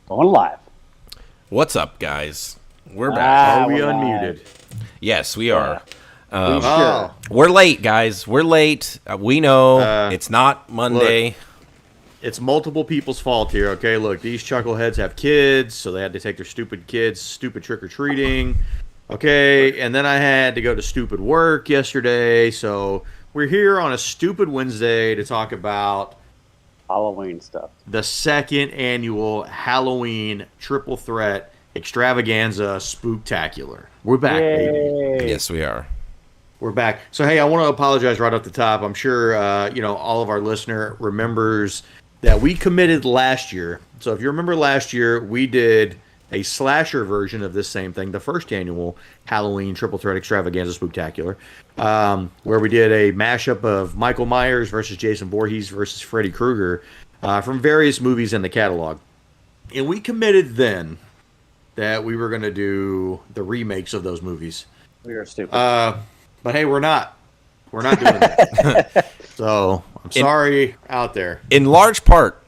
Going live. What's up, guys? We're back. Are we we're unmuted? Yes, we are. Sure. We're late, guys. We're late. We know it's not Monday. It's multiple people's fault here, okay? Look, these chuckleheads have kids, so they had to take their stupid kids stupid trick-or-treating. Okay, and then I had to go to stupid work yesterday, so we're here on a stupid Wednesday to talk about Halloween stuff. the second annual Halloween triple threat extravaganza spooktacular. We're back, baby. Yes, we are. We're back. So, hey, I want to apologize right off the top. I'm sure, all of our listener remembers that we committed last year. So if you remember last year, we did a slasher version of this same thing, the first annual Halloween Triple Threat Extravaganza Spooktacular, where we did a mashup of Michael Myers versus Jason Voorhees versus Freddy Krueger from various movies in the catalog. And we committed then that we were going to do the remakes of those movies. We are stupid. But hey, we're not. We're not doing that. So I'm sorry out there. In large part,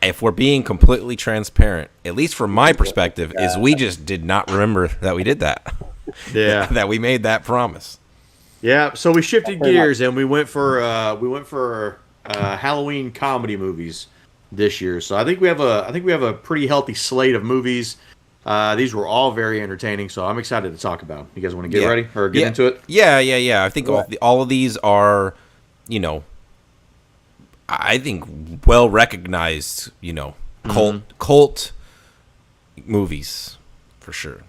if we're being completely transparent, at least from my perspective, is we just did not remember that we did that. Yeah. That we made that promise. Yeah. So we shifted gears and we went for Halloween comedy movies this year. So I think we have a pretty healthy slate of movies. These were all very entertaining, so I'm excited to talk about them. You guys want to get ready or get into it? Yeah. I think all of these are, I think well recognized, cult movies for sure.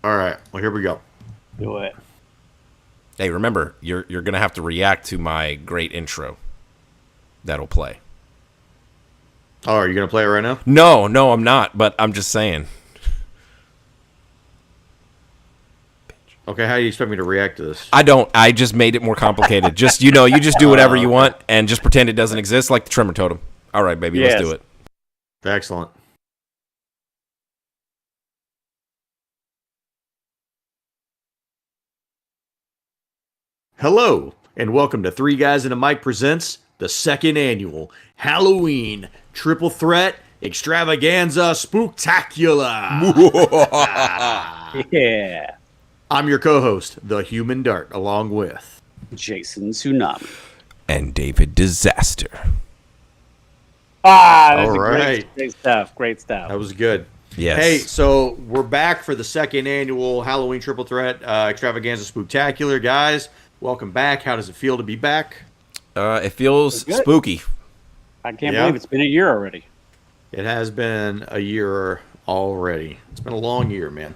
All right. Well, here we go. Do it. Hey, remember, you're gonna have to react to my great intro. That'll play. Oh, are you gonna play it right now? No, I'm not. But I'm just saying. Okay, how do you expect me to react to this? I don't. I just made it more complicated. Just you just do whatever you want and just pretend it doesn't exist, like the Tremor Totem. All right, baby, let's do it. Excellent. Hello, and welcome to Three Guys and a Mic presents the second annual Halloween Triple Threat Extravaganza Spooktacular. Yeah. I'm your co-host, the Human Dart, along with Jason Tsunami. And David Disaster. That's All right. Great stuff. Great stuff. That was good. Yes. Hey, so we're back for the second annual Halloween Triple Threat Extravaganza Spooktacular. Guys, welcome back. How does it feel to be back? It feels spooky. I can't believe it's been a year already. It has been a year already. It's been a long year, man.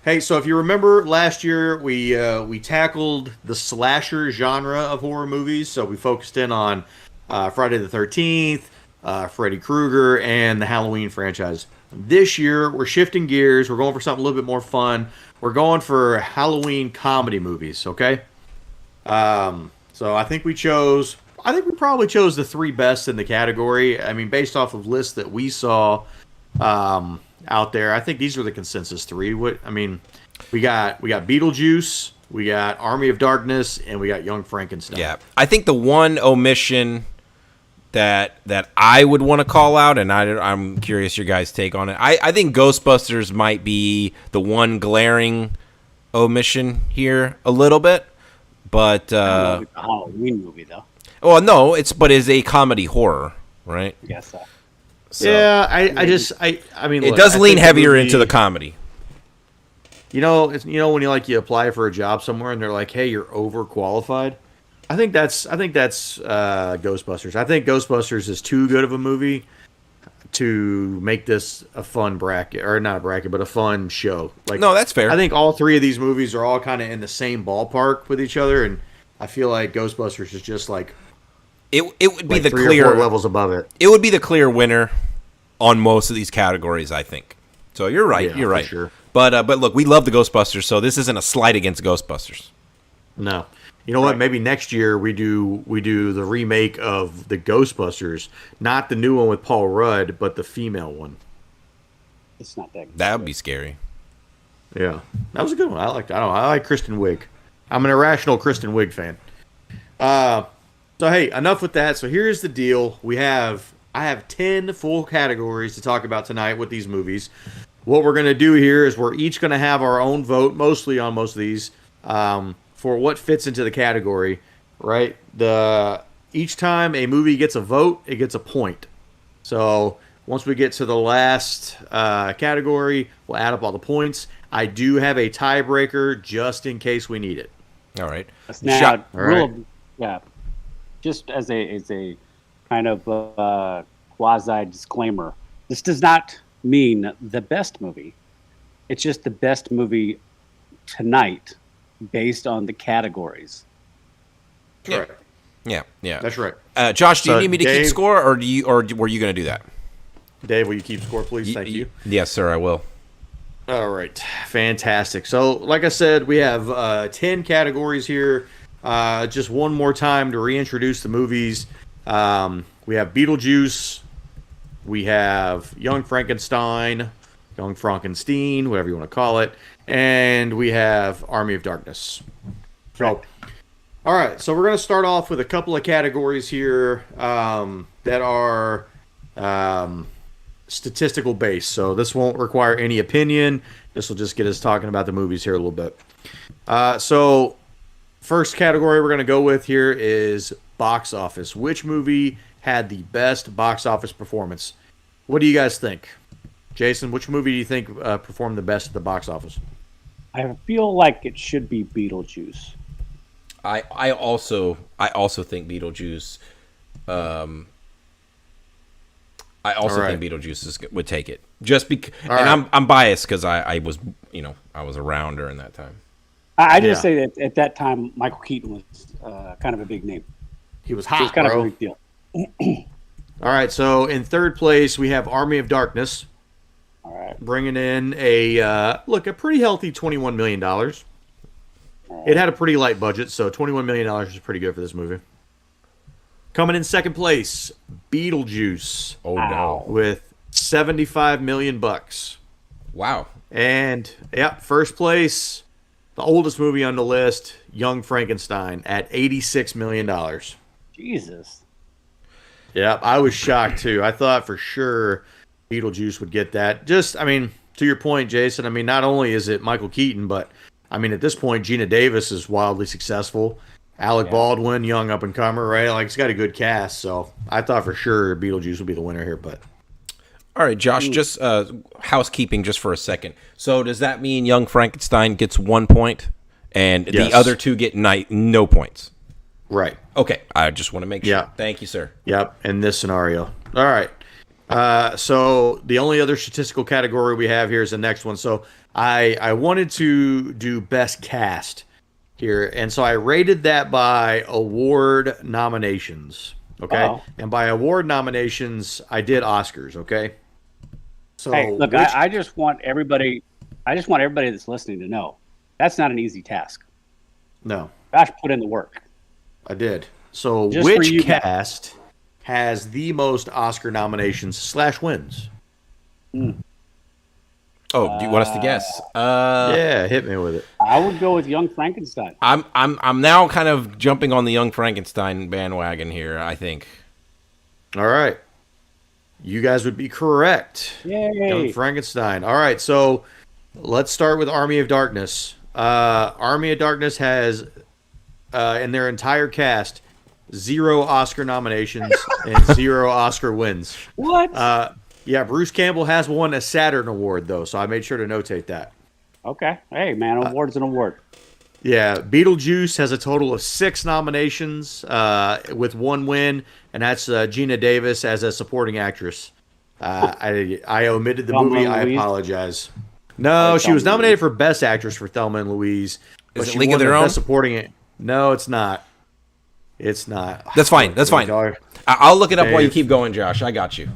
Hey, so if you remember last year, we tackled the slasher genre of horror movies. So we focused in on Friday the 13th, Freddy Krueger, and the Halloween franchise. This year, we're shifting gears. We're going for something a little bit more fun. We're going for Halloween comedy movies, okay? So I think we probably chose the three best in the category. I mean, based off of lists that we saw out there, I think these are the consensus three. We got Beetlejuice, we got Army of Darkness, and we got Young Frankenstein. Yeah, I think the one omission that I would want to call out, and I'm curious your guys' take on it. I think Ghostbusters might be the one glaring omission here a little bit, but It's a Halloween movie, though. well, no, it's a comedy horror, right? I guess so. So, yeah, I mean, it look, does I lean think heavier movie, into the comedy. When you apply for a job somewhere and they're like, "Hey, you're overqualified." I think that's Ghostbusters. I think Ghostbusters is too good of a movie to make this a fun bracket, or not a bracket, but a fun show. Like, no, that's fair. I think all three of these movies are all kind of in the same ballpark with each other, and I feel like Ghostbusters is just like it would be the three clear or four levels above it. It would be the clear winner on most of these categories, I think. So you're right. Yeah, you're right. Sure. But look, we love the Ghostbusters, so this isn't a slight against Ghostbusters. No. You know what? Maybe next year we do the remake of the Ghostbusters, not the new one with Paul Rudd, but the female one. It's not that good. That would be scary. Yeah, that was a good one. I like Kristen Wiig. I'm an irrational Kristen Wiig fan. So hey, enough with that. So here's the deal. We have I have 10 full categories to talk about tonight with these movies. What we're going to do here is we're each going to have our own vote, mostly on most of these, for what fits into the category, right? Each time a movie gets a vote, it gets a point. So once we get to the last category, we'll add up all the points. I do have a tiebreaker just in case we need it. All right. Now, All right. just as a kind of quasi disclaimer, this does not mean the best movie. It's just the best movie tonight based on the categories. Correct. Yeah. That's right. Josh, do you need me to Dave, keep score, or were you going to do that? Dave, will you keep score, please? Thank you. Yes, sir, I will. All right. Fantastic. So, like I said, we have 10 categories here. Just one more time to reintroduce the movies. We have Beetlejuice. We have Young Frankenstein, whatever you want to call it. And we have Army of Darkness. So, all right. So, we're going to start off with a couple of categories here that are statistical based. So, this won't require any opinion. This will just get us talking about the movies here a little bit. So, first category we're going to go with here is box office. Which movie had the best box office performance? What do you guys think? Jason, which movie do you think performed the best at the box office? I feel like it should be Beetlejuice. I also think Beetlejuice. I also think Beetlejuice would take it. Just because, and I'm biased because I was around during that time. I just say that at that time, Michael Keaton was kind of a big name. He was hot, kind bro. of a big deal. All right, so in third place we have Army of Darkness. All right, bringing in a pretty healthy $21 million. It had a pretty light budget, so $21 million is pretty good for this movie. Coming in second place, Beetlejuice. Oh no, with $75 million. Wow. And first place, the oldest movie on the list, Young Frankenstein, at $86 million. Jesus. Yeah, I was shocked too. I thought for sure Beetlejuice would get that. Just, to your point, Jason, not only is it Michael Keaton, but, at this point, Gina Davis is wildly successful. Alec Baldwin, young up-and-comer, right? Like, it's got a good cast, so I thought for sure Beetlejuice would be the winner here, but... All right, Josh, just housekeeping just for a second. So does that mean Young Frankenstein gets 1 point, and the other two get no points? Right. Okay, I just want to make sure. Yeah. Thank you, sir. Yep, in this scenario. All right. So the only other statistical category we have here is the next one. So I wanted to do best cast here, and so I rated that by award nominations. Okay, and by award nominations, I did Oscars. Okay. So hey, look, I just want everybody that's listening to know that's not an easy task. No, Josh put in the work. I did. So Just which cast has the most Oscar nominations / wins? Oh, do you want us to guess? Yeah, hit me with it. I would go with Young Frankenstein. I'm now kind of jumping on the Young Frankenstein bandwagon here, I think. All right. You guys would be correct. Yay. Young Frankenstein. All right, so let's start with Army of Darkness. Army of Darkness has, in their entire cast, 0 Oscar nominations and 0 Oscar wins. What? Yeah, Bruce Campbell has won a Saturn Award, though, so I made sure to notate that. Okay. Hey, man, award's an award. Yeah, Beetlejuice has a total of 6 nominations with 1 win, and that's Gina Davis as a supporting actress. I omitted the movie. I apologize. No, she was nominated for Best Actress for Thelma and Louise. But Is it she League won of Their the Own? Best Supporting it. No, it's not. It's not. That's fine. That's fine. I'll look it up while you keep going, Josh. I got you.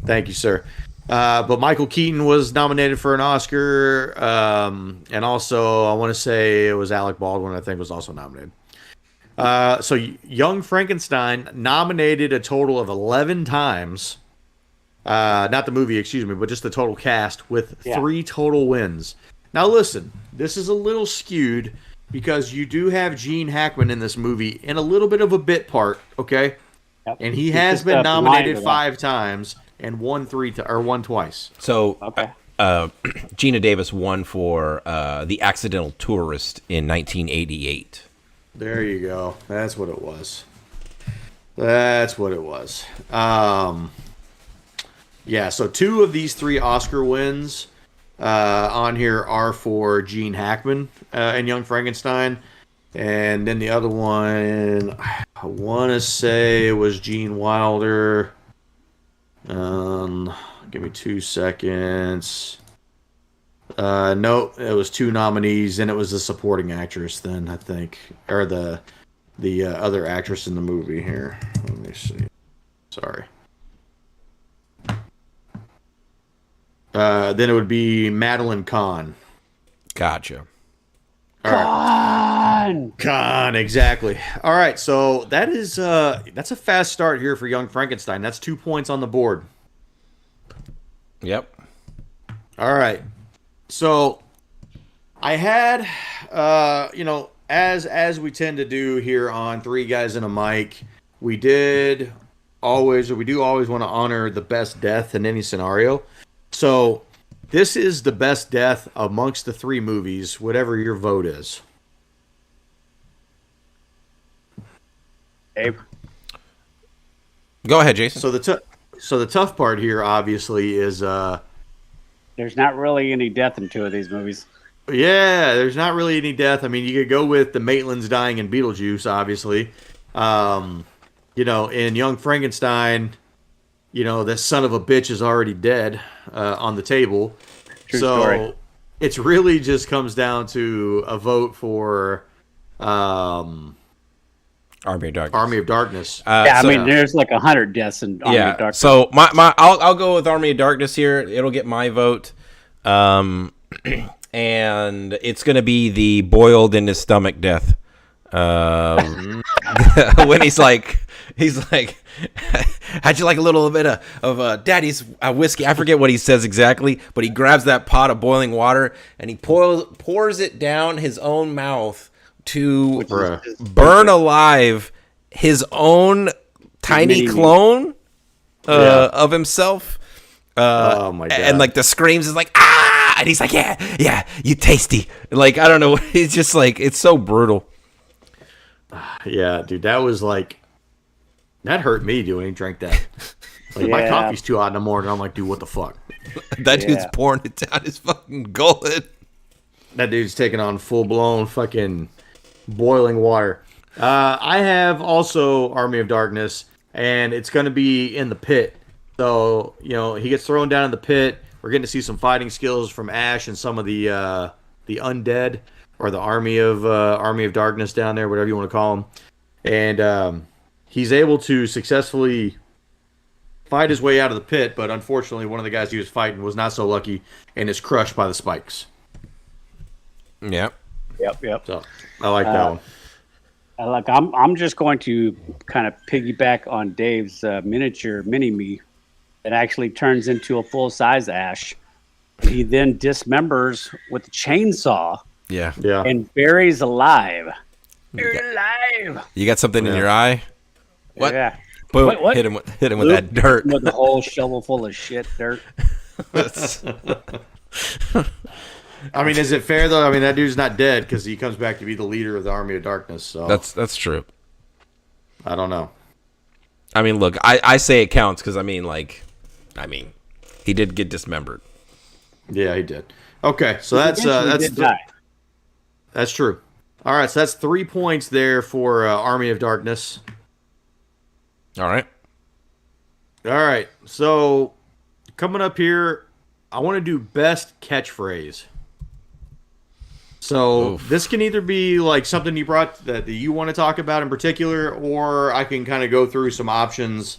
Thank you, sir. But Michael Keaton was nominated for an Oscar, and also I want to say it was Alec Baldwin, I think, was also nominated. So Young Frankenstein nominated a total of 11 times. Not the movie, excuse me, but just the total cast with 3 total wins. Now listen, this is a little skewed because you do have Gene Hackman in this movie in a little bit of a bit part, okay? Yep. and he He's has just, been blind nominated to that. 5 times and won twice. So, Okay. Gina Davis won for The Accidental Tourist in 1988. There you go. That's what it was. Yeah, so 2 of these 3 Oscar wins on here are for Gene Hackman and Young Frankenstein. And then the other one, I want to say it was Gene Wilder. Give me 2 seconds. No, it was 2 nominees, and it was the supporting actress then, I think. Or the other actress in the movie here. Let me see. Sorry. Then it would be Madeline Kahn. Gotcha. All right. Kahn, exactly. All right, so that's a fast start here for Young Frankenstein. That's 2 points on the board. Yep. All right. So I had, as we tend to do here on Three Guys and a Mic, we do always want to honor the best death in any scenario. So this is the best death amongst the 3 movies, whatever your vote is. Dave. Go ahead, Jason. So the tough part here, obviously, is There's not really any death in 2 of these movies. yeah, there's not really any death. I mean, you could go with the Maitlands dying in Beetlejuice, obviously. In Young Frankenstein, that son of a bitch is already dead on the table. True story. It's really just comes down to a vote for Army of Darkness. Army of Darkness. I mean, there's like 100 deaths in Army of Darkness. So I'll go with Army of Darkness here. It'll get my vote. And it's going to be the boiled in his stomach death. When he's like, how'd you like a little bit of daddy's whiskey? I forget what he says exactly, but he grabs that pot of boiling water and he pours it down his own mouth to burn alive his own tiny clone of himself. Oh my god! And like the screams is like and he's like yeah, you tasty. Like I don't know, he's just like it's so brutal. Yeah, dude, that was like that hurt me when he drank that. Like my coffee's too hot in the morning. I'm like, dude, what the fuck? That dude's pouring it down his fucking gullet. That dude's taking on full blown fucking boiling water. I have also Army of Darkness, and it's going to be in the pit. So he gets thrown down in the pit. We're getting to see some fighting skills from Ash and some of the undead or the Army of Darkness down there, whatever you want to call them. And he's able to successfully fight his way out of the pit, but unfortunately, one of the guys he was fighting was not so lucky and is crushed by the spikes. Yep. So I like that one. I'm just going to kind of piggyback on Dave's miniature mini-me that actually turns into a full-size Ash. He then dismembers with a chainsaw Yeah. and buries alive. Buried alive! You got something in your eye? What? Yeah. Boom. What? Hit him with that dirt. With a whole shovel full of shit dirt. I mean, is it fair though? I mean, that dude's not dead because he comes back to be the leader of the Army of Darkness. So That's true. I don't know. I mean, look, I say it counts because he did get dismembered. Yeah, he did. Okay, so that's true. All right, so that's 3 points there for Army of Darkness. All right. All right, so coming up here, I want to do best catchphrase. So this can either be like something you brought that you want to talk about in particular, or I can kind of go through some options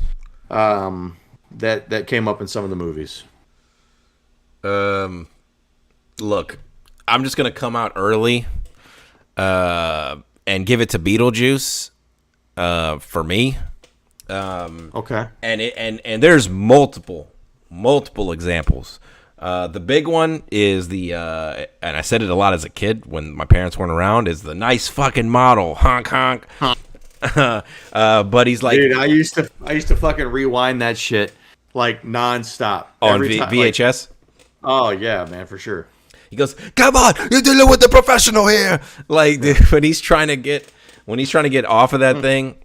that came up in some of the movies. Look, I'm just gonna come out early, and give it to Beetlejuice, for me. Okay. And there's multiple examples. The big one is and I said it a lot as a kid when my parents weren't around, is the nice fucking model, honk honk. But he's like, dude, I used to fucking rewind that shit like nonstop. On every time, VHS. Like, oh yeah, man, for sure. He goes, "Come on, you're dealing with the professional here." Like dude, when he's trying to get off of that thing,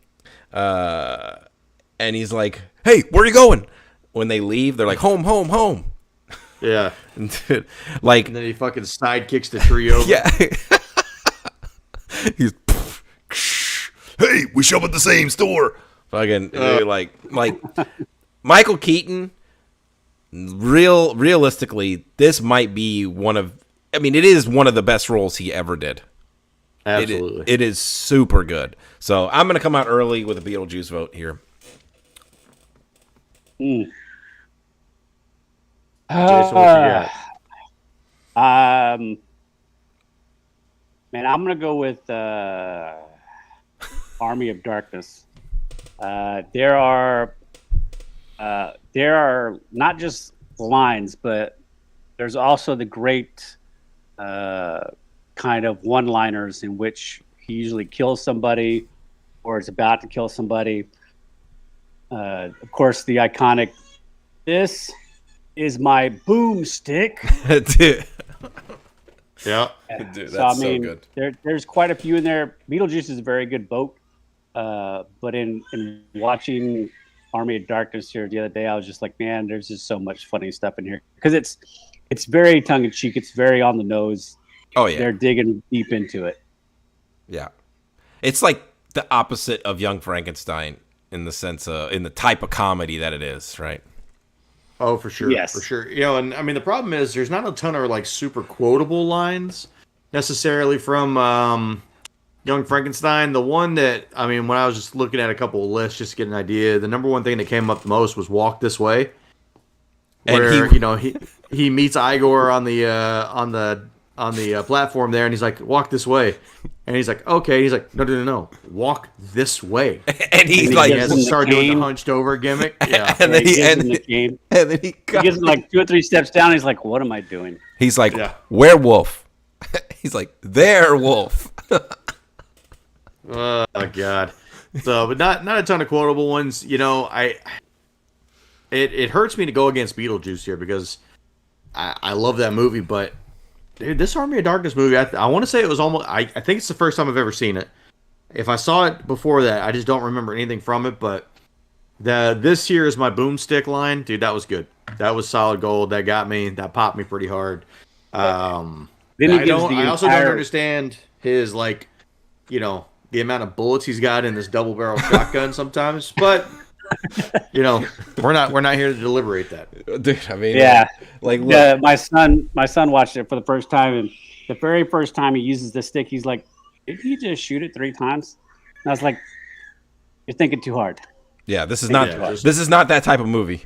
and he's like, "Hey, where are you going?" When they leave, they're like, "Home, home, home." Yeah. Dude, like, And then he fucking sidekicks the tree over. yeah. He's, "Hey, we shop at the same store." Fucking like Michael Keaton. Realistically, this might be one of. I mean, it is one of the best roles he ever did. Absolutely, It is super good. So I'm going to come out early with a Beetlejuice vote here. Jason, what you got? Man, I'm gonna go with Army of Darkness. There are not just lines, but there's also the great kind of one-liners in which he usually kills somebody or is about to kill somebody. Of course, the iconic, "This is my boomstick." Dude. Yeah. Dude, that's so good. There's quite a few in there. Beetlejuice is a very good vote. But in watching Army of Darkness here the other day, I was just like, man, there's just so much funny stuff in here. Because it's very tongue-in-cheek. It's very on the nose. Oh, yeah. They're digging deep into it. Yeah. It's like the opposite of Young Frankenstein in the sense of, in the type of comedy that it is, right? Oh, for sure. Yes. For sure. You know, and I mean, the problem is there's not a ton of like super quotable lines necessarily from Young Frankenstein. The one that, I mean, when I was just looking at a couple of lists just to get an idea, the number one thing that came up the most was "Walk This Way." Where, he meets Igor on the platform there, and he's like, "Walk this way," and he's like, "Okay." He's like, "No, walk this way." And he's And like, he has to start doing the hunched over gimmick. Yeah, and then he He gets like 2 or 3 steps down. He's like, "What am I doing?" he's like, Yeah. "Werewolf." He's like, "There, wolf." Oh God. So, but not a ton of quotable ones. You know, it hurts me to go against Beetlejuice here because I love that movie, but dude, this Army of Darkness movie, I want to say it was almost. I think it's the first time I've ever seen it. If I saw it before that, I just don't remember anything from it. But this here is my boomstick line, dude. That was good. That was solid gold. That got me. That popped me pretty hard. Then he gives I also don't understand his the amount of bullets he's got in this double barrel shotgun sometimes, but we're not here to deliberate that. Dude, I mean, yeah, like look, my son watched it for the first time, and the very first time he uses the stick, he's like, "Did he just shoot it 3 times?" And I was like, "You're thinking too hard." yeah, this is not that type of movie.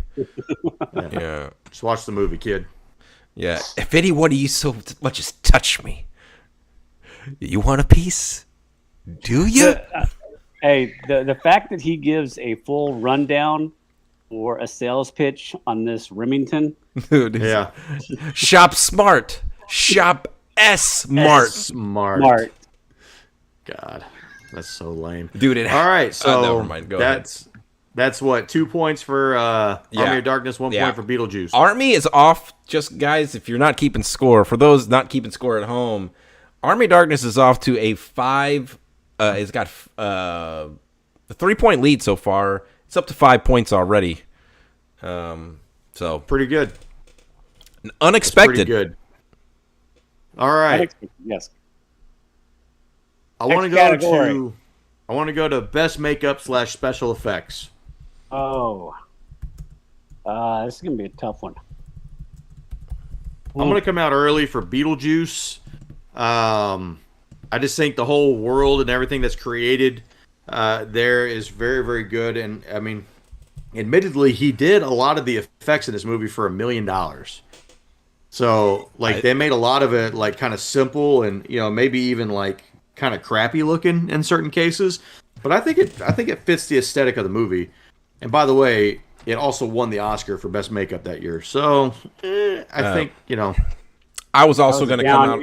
Yeah. Just watch the movie, kid. Yeah. If anyone you so much as touch me, you want a piece? Do you? Hey, the fact that he gives a full rundown or a sales pitch on this Remington. Dude, Yeah. Shop smart. Shop smart. Smart. God, that's so lame. Dude, All right, so never mind. Go ahead. That's what, 2 points for Army of Darkness, 1 point for Beetlejuice. Army is off. Just guys, if you're not keeping score, for those not keeping score at home, Army of Darkness is off to a 5. It's got a 3-point lead so far. It's up to 5 points already. So pretty good. Unexpected. Pretty good. All right. Yes. I want to go to best makeup / special effects. Oh. This is gonna be a tough one. I'm going to come out early for Beetlejuice. I just think the whole world and everything that's created there is very, very good. And, I mean, admittedly, he did a lot of the effects in this movie for $1 million. So, they made a lot of it, kind of simple and, maybe even, kind of crappy looking in certain cases. But I think it fits the aesthetic of the movie. And, by the way, it also won the Oscar for best makeup that year. So, I think, I was also going to come out.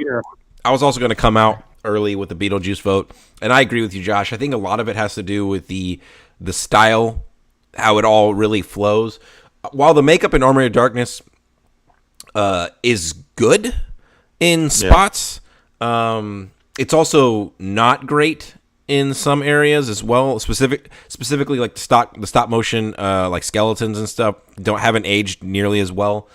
I was also going to come out early with the Beetlejuice vote, and I agree with you, Josh. I think a lot of it has to do with the style, how it all really flows. While the makeup in Army of Darkness is good in spots, it's also not great in some areas as well. Specifically, like the stop motion, like skeletons and stuff, haven't aged nearly as well.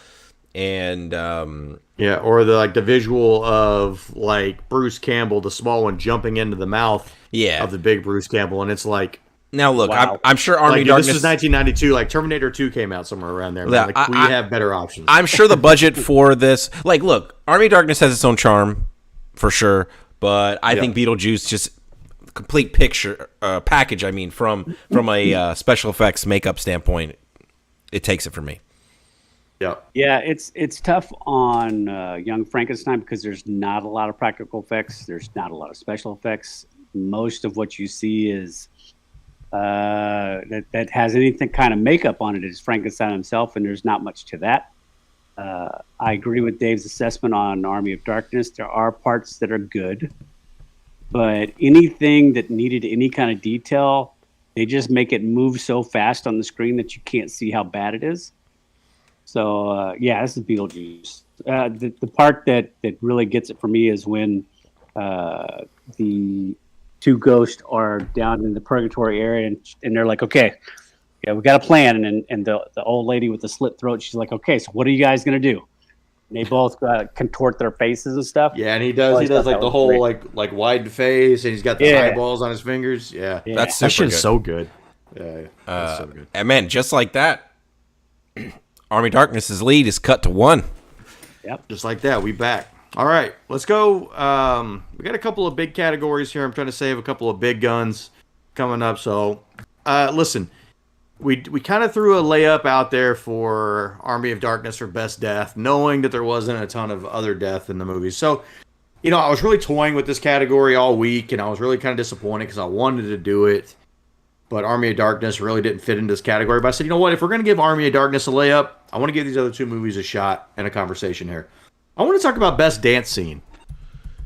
And or the visual of like Bruce Campbell, the small one, jumping into the mouth of the big Bruce Campbell, and it's like, now look, wow. I'm sure Army of Darkness. This is 1992. Like Terminator 2 came out somewhere around there. Yeah, like we have better options. I'm sure the budget for this, like, look, Army of Darkness has its own charm for sure, but I think Beetlejuice just complete package. I mean, from a special effects makeup standpoint, it takes it for me. Yeah, it's tough on Young Frankenstein because there's not a lot of practical effects. There's not a lot of special effects. Most of what you see is that has anything kind of makeup on it is Frankenstein himself, and there's not much to that. I agree with Dave's assessment on Army of Darkness. There are parts that are good, but anything that needed any kind of detail, they just make it move so fast on the screen that you can't see how bad it is. So, this is Beetlejuice. The part that really gets it for me is when the two ghosts are down in the purgatory area, and they're like, okay, we got a plan. And the old lady with the slit throat, she's like, okay, so what are you guys going to do? And they both contort their faces and stuff. Yeah, and he does like the whole like wide face, and he's got the eyeballs on his fingers. Yeah. That's that super shit's good. So good. Yeah, that's so good. And man, just like that, Army of Darkness's lead is cut to 1. Yep. Just like that, we back. All right, let's go. We got a couple of big categories here. I'm trying to save a couple of big guns coming up. So, listen, we kind of threw a layup out there for Army of Darkness for best death, knowing that there wasn't a ton of other death in the movie. So, I was really toying with this category all week, and I was really kind of disappointed because I wanted to do it. But Army of Darkness really didn't fit into this category. But I said, you know what? If we're going to give Army of Darkness a layup, I want to give these other two movies a shot and a conversation here. I want to talk about best dance scene.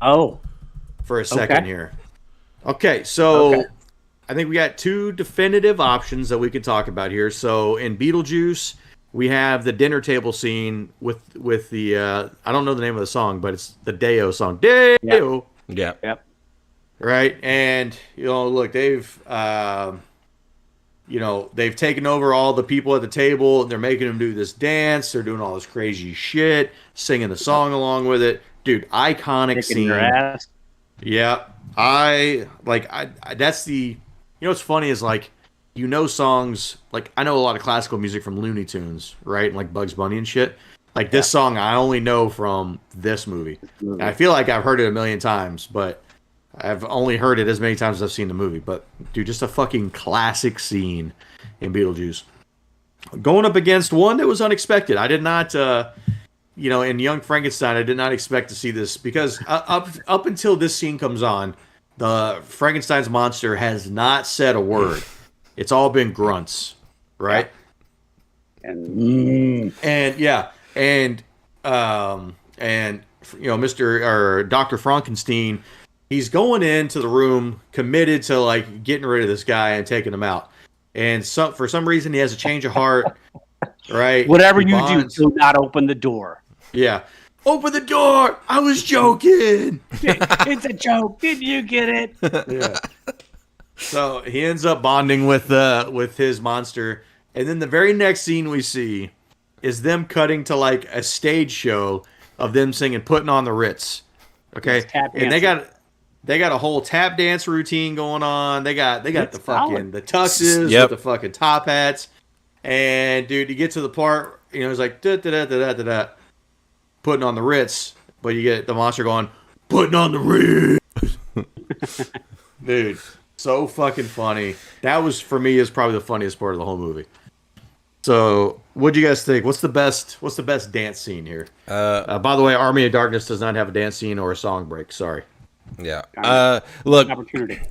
Oh. For a second here. Okay, so I think we got two definitive options that we can talk about here. So in Beetlejuice, we have the dinner table scene with the, I don't know the name of the song, but it's the Deo song. Deo! Yeah. Yep. Right? And, look, they've taken over all the people at the table, and they're making them do this dance. They're doing all this crazy shit, singing the song along with it. Dude, iconic scene. Your ass. Yeah. I that's the, what's funny is songs, I know a lot of classical music from Looney Tunes, right? And like Bugs Bunny and shit. Like this song I only know from this movie. And I feel like I've heard it a million times, but I've only heard it as many times as I've seen the movie. But, dude, just a fucking classic scene in Beetlejuice. Going up against one that was unexpected. I did not, in Young Frankenstein, I did not expect to see this. Because up until this scene comes on, the Frankenstein's monster has not said a word. It's all been grunts, right? And Mr. or Dr. Frankenstein, he's going into the room committed to getting rid of this guy and taking him out. And for some reason he has a change of heart, right? Whatever you do not open the door. Yeah. Open the door! I was joking! It's a joke. Did you get it? Yeah. So he ends up bonding with his monster. And then the very next scene we see is them cutting to a stage show of them singing Putting on the Ritz. Okay? And they got a whole tap dance routine going on. They got the tuxes with the fucking top hats. And dude, you get to the part, it's like da da da da da da, putting on the Ritz, but you get the monster going, putting on the Ritz. Dude, so fucking funny. That was, for me, is probably the funniest part of the whole movie. So, what do you guys think? What's the best dance scene here? By the way, Army of Darkness does not have a dance scene or a song break. Sorry. Yeah. Look,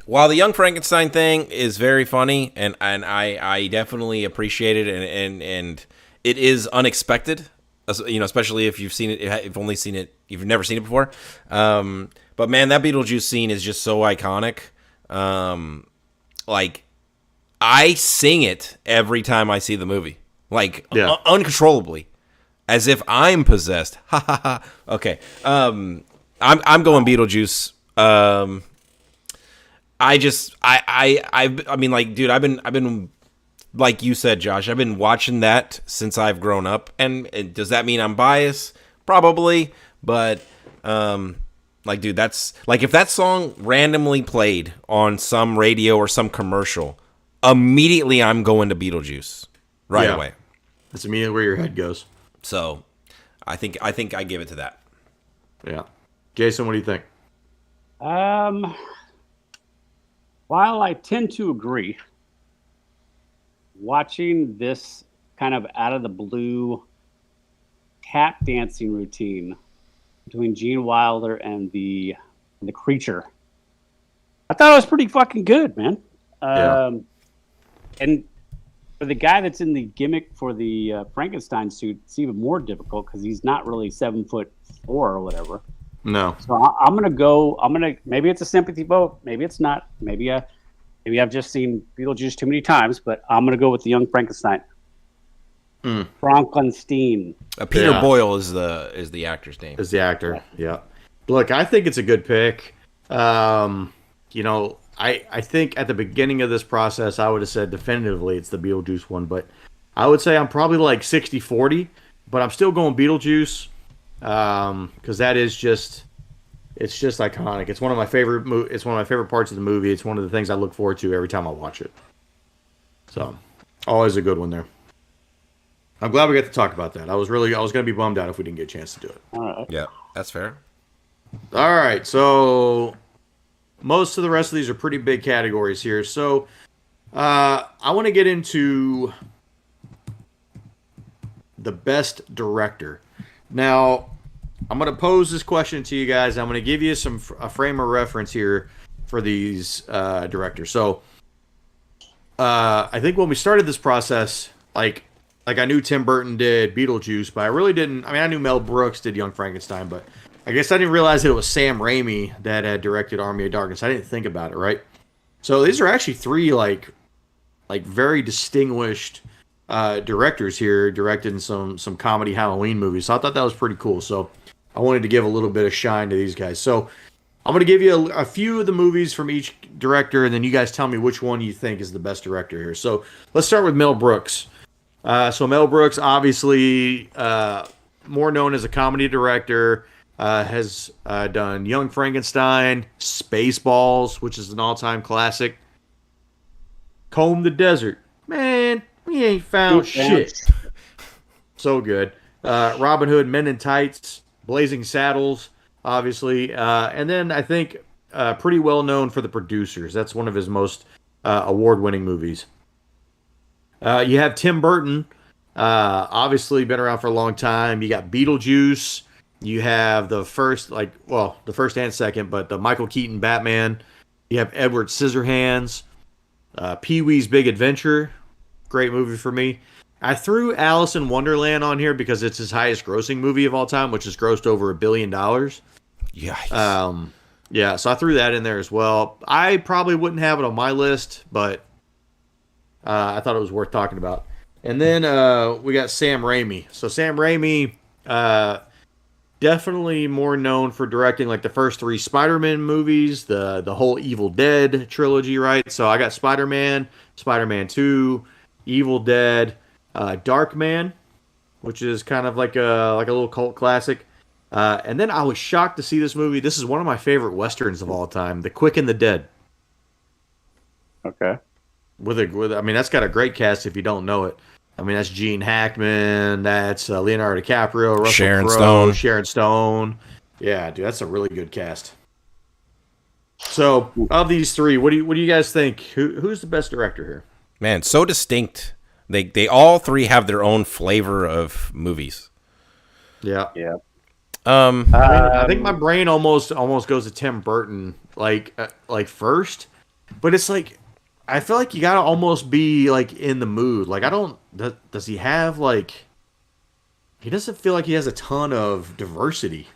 while the Young Frankenstein thing is very funny, and I definitely appreciate it, and it is unexpected, especially if you've seen it, you've never seen it before. But man, that Beetlejuice scene is just so iconic. Like, I sing it every time I see the movie, like uncontrollably, as if I'm possessed. Ha ha ha. Okay, I'm going Beetlejuice. I mean, like, dude, I've been like you said, Josh, I've been watching that since I've grown up. And does that mean I'm biased? Probably, but like, dude, that's like, if that song randomly played on some radio or some commercial, immediately I'm going to Beetlejuice right away. That's immediately where your head goes. So I think I give it to that. Yeah. Jason, what do you think? While I tend to agree, watching this kind of out of the blue tap dancing routine between Gene Wilder and the creature, I thought it was pretty fucking good, man. And for the guy that's in the gimmick for the Frankenstein suit, it's even more difficult because he's not really 7'4" or whatever. No. So I'm gonna go. Maybe it's a sympathy vote. Maybe it's not. Maybe I've just seen Beetlejuice too many times. But I'm gonna go with the young Frankenstein. Frankenstein. Peter Boyle is the actor's name. Is the actor? Yeah. Look, I think it's a good pick. You know, I think at the beginning of this process, I would have said definitively it's the Beetlejuice one, but I would say I'm probably like 60-40, but I'm still going Beetlejuice. Because that is it's just iconic. It's one of my favorite. It's one of my favorite parts of the movie. It's one of the things I look forward to every time I watch it. So, always a good one there. I'm glad we got to talk about that. I was going to be bummed out if we didn't get a chance to do it. All right. Yeah, that's fair. All right, so most of the rest of these are pretty big categories here. So, I want to get into the best director. Now, I'm going to pose this question to you guys. I'm going to give you a frame of reference here for these directors. So, I think when we started this process, like I knew Tim Burton did Beetlejuice, but I really didn't. I mean, I knew Mel Brooks did Young Frankenstein, but I guess I didn't realize that it was Sam Raimi that had directed Army of Darkness. I didn't think about it, right? So these are actually three like very distinguished directors here, directed some comedy Halloween movies. So I thought that was pretty cool. So I wanted to give a little bit of shine to these guys. So I'm going to give you a few of the movies from each director, and then you guys tell me which one you think is the best director here. So let's start with Mel Brooks. So Mel Brooks, obviously more known as a comedy director, has done Young Frankenstein, Spaceballs, which is an all-time classic, Comb the Desert. Man, we ain't found shit. So good. Robin Hood, Men in Tights, Blazing Saddles, obviously. And then I think pretty well known for The Producers. That's one of his most award-winning movies. You have Tim Burton, obviously been around for a long time. You got Beetlejuice. You have the first and second, but the Michael Keaton Batman. You have Edward Scissorhands. Pee-wee's Big Adventure. Great movie for me. I threw Alice in Wonderland on here because it's his highest grossing movie of all time, which has grossed over $1 billion. Yikes. Yeah, so I threw that in there as well. I probably wouldn't have it on my list, but I thought it was worth talking about. And then we got Sam Raimi. So Sam Raimi, definitely more known for directing like the first 3 Spider-Man movies, the whole Evil Dead trilogy, right? So I got Spider-Man, Spider-Man 2, Evil Dead, Darkman, which is kind of like a little cult classic. And then I was shocked to see this movie. This is one of my favorite westerns of all time, The Quick and the Dead. Okay. I mean, that's got a great cast if you don't know it. I mean, that's Gene Hackman, that's Leonardo DiCaprio, Russell Crowe, Sharon Stone. Yeah, dude, that's a really good cast. So, of these 3, what do you guys think? Who's the best director here? Man, so distinct. They all 3 have their own flavor of movies. Yeah. Yeah. I think my brain almost goes to Tim Burton like first, but it's like I feel like you gotta almost be like in the mood. Like does he have like? He doesn't feel like he has a ton of diversity.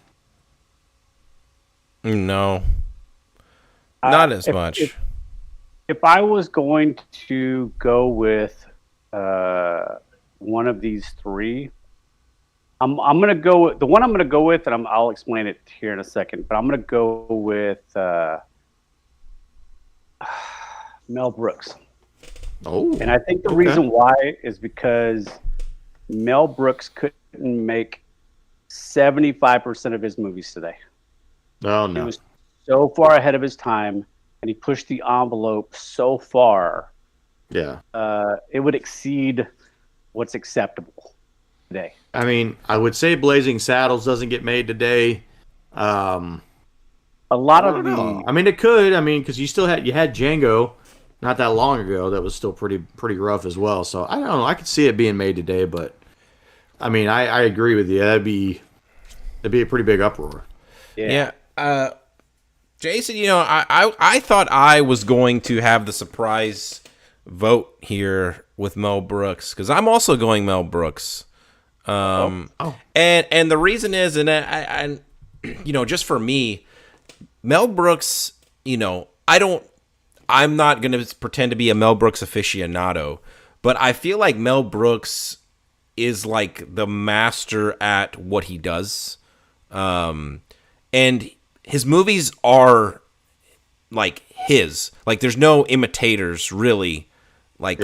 No, not as much. If I was going to go with one of these three, I'm going to go with the one I'm going to go with, and I'll explain it here in a second. But I'm going to go with Mel Brooks. Oh, and I think the reason why is because Mel Brooks couldn't make 75% of his movies today. Oh no, he was so far ahead of his time, and he pushed the envelope so far. Yeah, it would exceed what's acceptable today. I mean, I would say Blazing Saddles doesn't get made today. A lot of the, I mean, it could. I mean, because you had Django not that long ago that was still pretty rough as well. So I don't know. I could see it being made today, but I mean, I agree with you. That'd be a pretty big uproar. Yeah. Jason, I thought I was going to have the surprise vote here with Mel Brooks because I'm also going Mel Brooks. And the reason is, and just for me, Mel Brooks, I'm not going to pretend to be a Mel Brooks aficionado, but I feel like Mel Brooks is like the master at what he does. And his movies are like his. Like there's no imitators really. Like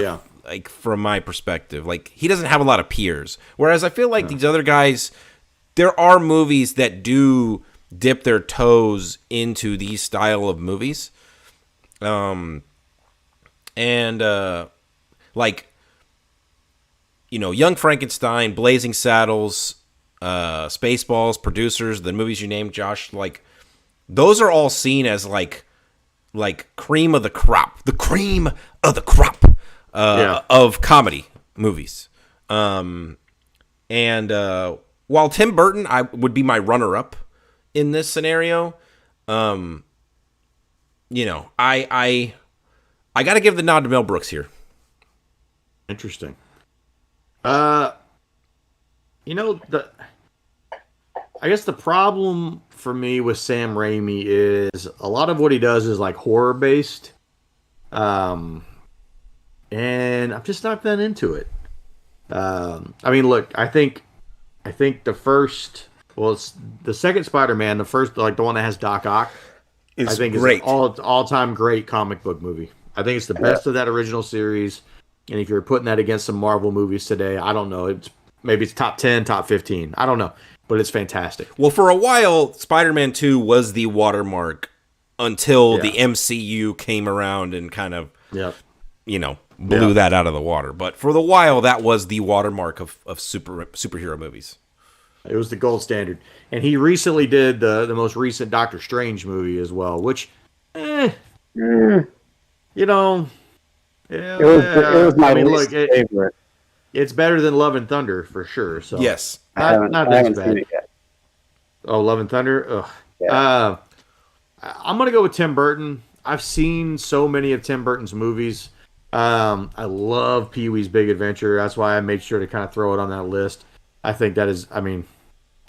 from my perspective, like he doesn't have a lot of peers. Whereas I feel like these other guys, there are movies that do dip their toes into these style of movies. Young Frankenstein, Blazing Saddles, Spaceballs, Producers, the movies you named, Josh, like those are all seen as like cream of the crop, of comedy movies. While Tim Burton would be my runner-up in this scenario, I got to give the nod to Mel Brooks here. Interesting. I guess the problem for me with Sam Raimi is a lot of what he does is like horror based. And I'm just not that into it. I mean, look, I think the first, it's the second Spider-Man, the first, like the one that has Doc Ock, I think great. Is an all-time great comic book movie. I think it's the best of that original series. And if you're putting that against some Marvel movies today, I don't know. Maybe it's top 10, top 15. I don't know. But it's fantastic. Well, for a while, Spider-Man 2 was the watermark until the MCU came around and kind of, blew that out of the water. But for the while, that was the watermark of superhero movies. It was the gold standard. And he recently did the most recent Doctor Strange movie as well, which, it was my least favorite. It's better than Love and Thunder for sure. So yes, not that bad. Oh, Love and Thunder. Ugh. Yeah. I'm gonna go with Tim Burton. I've seen so many of Tim Burton's movies. I love Pee-wee's Big Adventure. That's why I made sure to kind of throw it on that list. I think that is. I mean,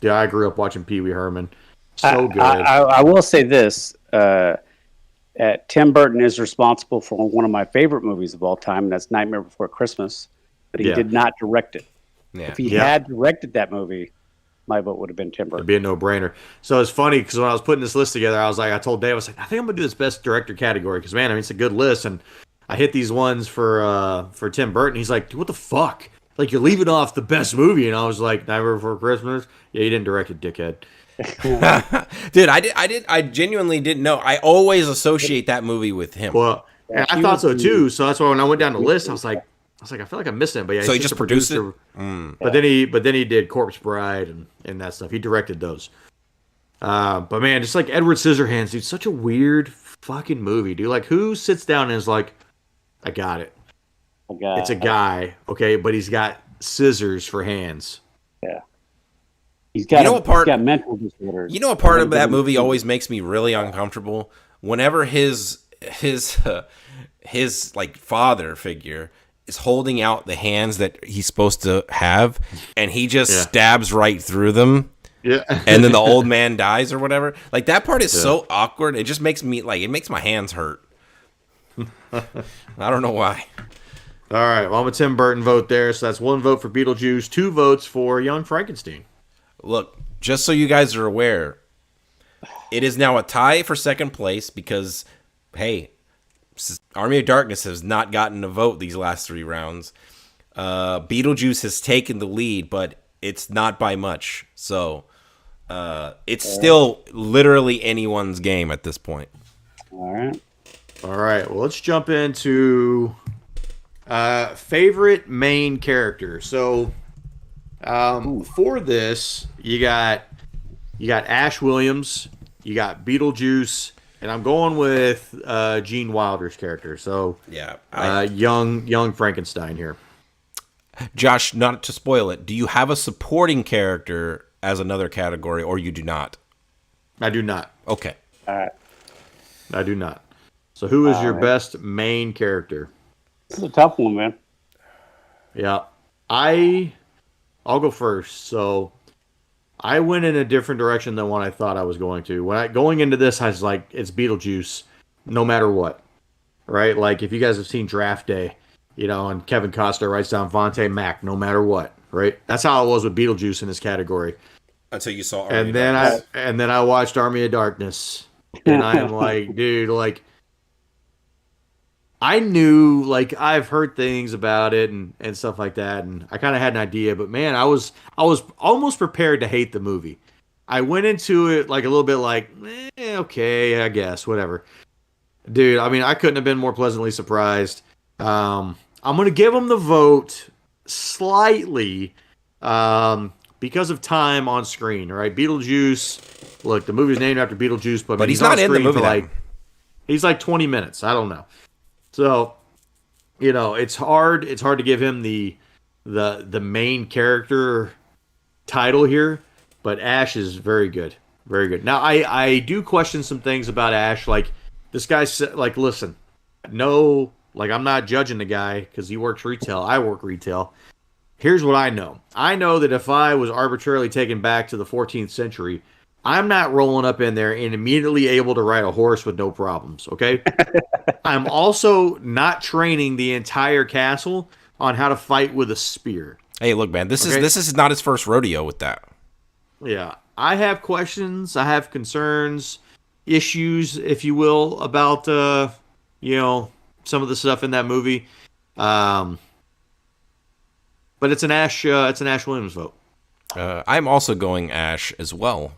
I grew up watching Pee-wee Herman. So good. I will say this. Tim Burton is responsible for one of my favorite movies of all time, and that's Nightmare Before Christmas. But he did not direct it. Yeah. If he had directed that movie, my vote would have been Tim Burton. It'd be a no-brainer. So it's funny because when I was putting this list together, I told Dave, I was like, I think I'm gonna do this best director category because man, I mean, it's a good list, and I hit these ones for Tim Burton. He's like, what the fuck? Like you're leaving off the best movie, and I was like, Nightmare Before Christmas. Yeah, you didn't direct it, dickhead. Dude, I genuinely didn't know. I always associate that movie with him. Well, I thought so too. So that's why when I went down the list, I was like, I feel like I'm missing it. But yeah, so he just produced it. But then he did Corpse Bride and that stuff. He directed those. But man, just like Edward Scissorhands, dude, such a weird fucking movie, dude. Like who sits down and is like, I got it. It's a guy, okay, but he's got scissors for hands. Yeah. He's got mental disorders. You know, a part of that movie always makes me really uncomfortable. Whenever his like father figure is holding out the hands that he's supposed to have, and he just stabs right through them. Yeah. and then the old man dies or whatever. Like that part is so awkward. It just makes me it makes my hands hurt. I don't know why. All right, well, I'm a Tim Burton vote there, so that's 1 vote for Beetlejuice, 2 votes for Young Frankenstein. Look, just so you guys are aware, it is now a tie for second place because, hey, Army of Darkness has not gotten a vote these last 3 rounds. Beetlejuice has taken the lead, but it's not by much. So it's still literally anyone's game at this point. All right. All right, well, let's jump into favorite main character. So for this, you got Ash Williams, you got Beetlejuice, and I'm going with Gene Wilder's character. So yeah, young Frankenstein here. Josh, not to spoil it, do you have a supporting character as another category, or you do not? I do not. Okay. All right. I do not. So who is your best main character? This is a tough one, man. Yeah. I'll go first. So I went in a different direction than what I thought I was going to. Going into this, I was like, it's Beetlejuice, no matter what. Right? Like, if you guys have seen Draft Day, and Kevin Costner writes down Vontae Mack, no matter what. Right? That's how it was with Beetlejuice in this category. Until you saw Army of and then I watched Army of Darkness. And I am like, dude, like, I knew, like, I've heard things about it and stuff like that, and I kind of had an idea, but man, I was almost prepared to hate the movie. I went into it like a little bit like, okay, I guess, whatever. Dude, I mean, I couldn't have been more pleasantly surprised. I'm going to give him the vote slightly because of time on screen, right? Beetlejuice, look, the movie's named after Beetlejuice, but he's not in the movie. He's like 20 minutes. I don't know. So, it's hard. It's hard to give him the main character title here, but Ash is very good, very good. Now, I do question some things about Ash. Like, this guy's like, listen, no, like, I'm not judging the guy because he works retail. I work retail. Here's what I know. I know that if I was arbitrarily taken back to the 14th century, I'm not rolling up in there and immediately able to ride a horse with no problems, okay? I'm also not training the entire castle on how to fight with a spear. Hey, look, man, this is not his first rodeo with that. Yeah. I have questions, I have concerns, issues, if you will, about some of the stuff in that movie. But it's an Ash Williams vote. I'm also going Ash as well.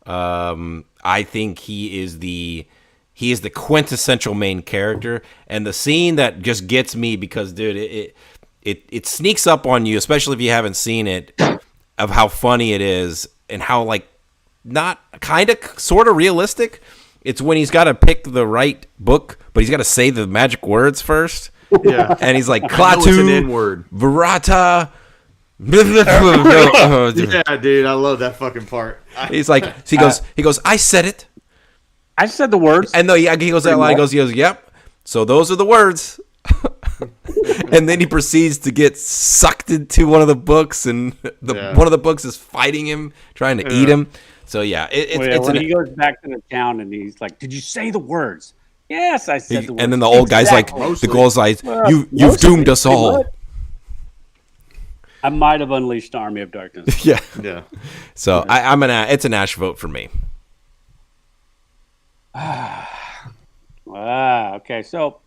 I think he is the quintessential main character, and the scene that just gets me because, dude, it sneaks up on you, especially if you haven't seen it, of how funny it is and how, like, not kind of sort of realistic. It's when he's got to pick the right book, but he's got to say the magic words first. Yeah, and he's like Klaatu, Verata. Yeah, dude, I love that fucking part. He's like, he goes, I said it. I said the words. And no, he goes that line. He goes, yep. So those are the words. And then he proceeds to get sucked into one of the books, and one of the books is fighting him, trying to eat him. So yeah, when he goes back to the town and he's like, "Did you say the words?" Yes, I said the words. And then the old guy's like, the guy's like, "You've doomed us all." I might have unleashed the Army of Darkness. Yeah. So yeah. it's an Ash vote for me. Okay. So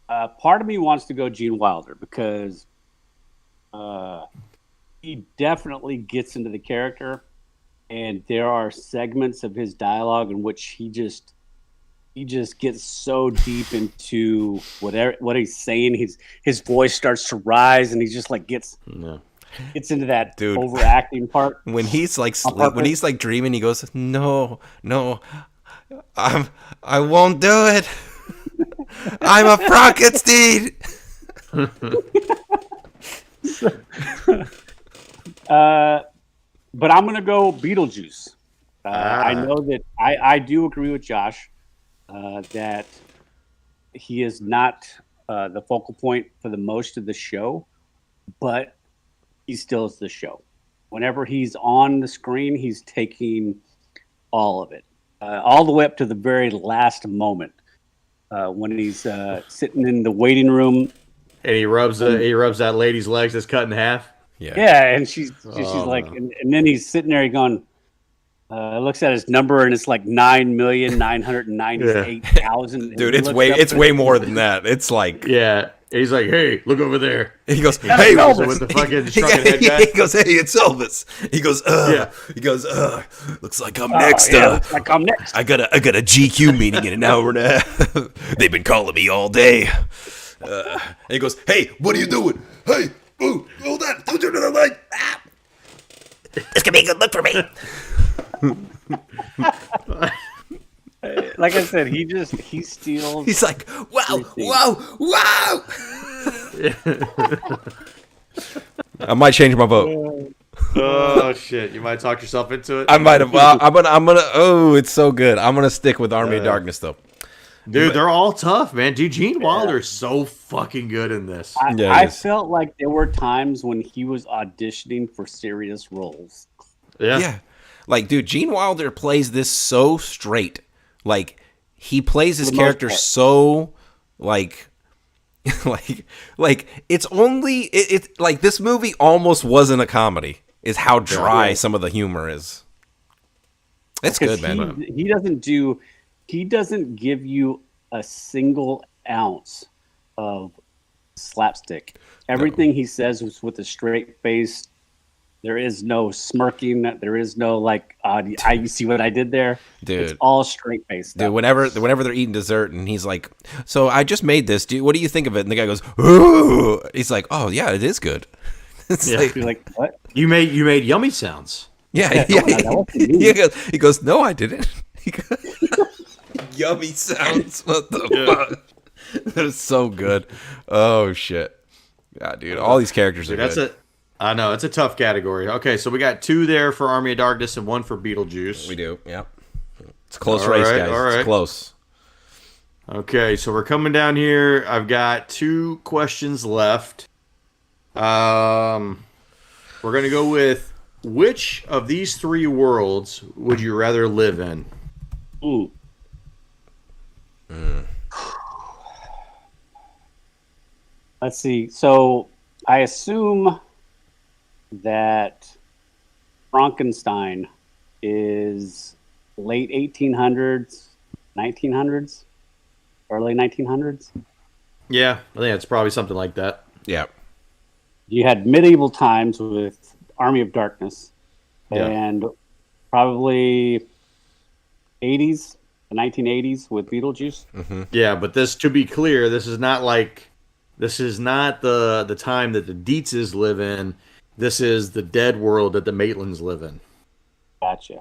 part of me wants to go Gene Wilder because he definitely gets into the character, and there are segments of his dialogue in which he just gets so deep into what he's saying. His voice starts to rise, and he just like gets into that overacting part. When he's like when he's like dreaming, he goes, "No, I won't do it. I'm a Frankenstein." But I'm gonna go Beetlejuice. I know that I do agree with Josh. That he is not the focal point for the most of the show, but he still is the show. whenever he's on the screen, he's taking all of it, all the way up to the very last moment when he's sitting in the waiting room. And he rubs that lady's legs that's cut in half. Yeah, and she's like, and then he's sitting there going, looks at his number and it's like 9,998,000. Dude, it's way more than that. It's like He's like, hey, look over there. He goes, hey, with the fucking shrunken head guy. He goes, hey, it's Elvis. He goes, He goes, looks like I'm next. Looks like I'm next. I got a GQ meeting in an hour and a half. They've been calling me all day. And he goes, hey, what are you doing? Hey, hold that. Don't turn the light. Ah. This could be a good look for me. Like I said, he steals. He's like, wow. I might change my vote. Oh shit! You might talk yourself into it. I might have. Well, I'm gonna. Oh, it's so good. I'm gonna stick with Army of Darkness though. Dude, they're all tough, man. Dude, Gene Wilder's so fucking good in this. I felt like there were times when he was auditioning for serious roles. Yeah. Like, dude, Gene Wilder plays this so straight. Like, he plays his character so, like it's only, it's like, this movie almost wasn't a comedy, is how dry some of the humor is. It's good, man. He doesn't give you a single ounce of slapstick. Everything he says was with a straight face. There is no smirking. There is no like, you see what I did there? Dude. It's all straight face stuff. Dude, whenever they're eating dessert and he's like, so I just made this. What do you think of it? And the guy goes, ooh. He's like, oh, yeah, it is good. It's You're like, what? You made yummy sounds. Yeah. He goes, no, I didn't. He goes, yummy sounds. What the fuck? That is so good. Oh, shit. Yeah, dude, all these characters are good. I know, it's a tough category. Okay, so we got 2 there for Army of Darkness and 1 for Beetlejuice. We do, yeah. It's a close race, guys. All right. It's close. Okay, so we're coming down here. I've got 2 questions left. We're going to go with, which of these 3 worlds would you rather live in? Ooh. Let's see. So I assume that Frankenstein is late 1800s, 1900s, early 1900s. Yeah, I think it's probably something like that. Yeah. You had medieval times with Army of Darkness, and probably 80s, the 1980s with Beetlejuice. Mm-hmm. Yeah, but this, to be clear, this is not the time that the Dietzes live in. This is the dead world that the Maitlands live in. Gotcha.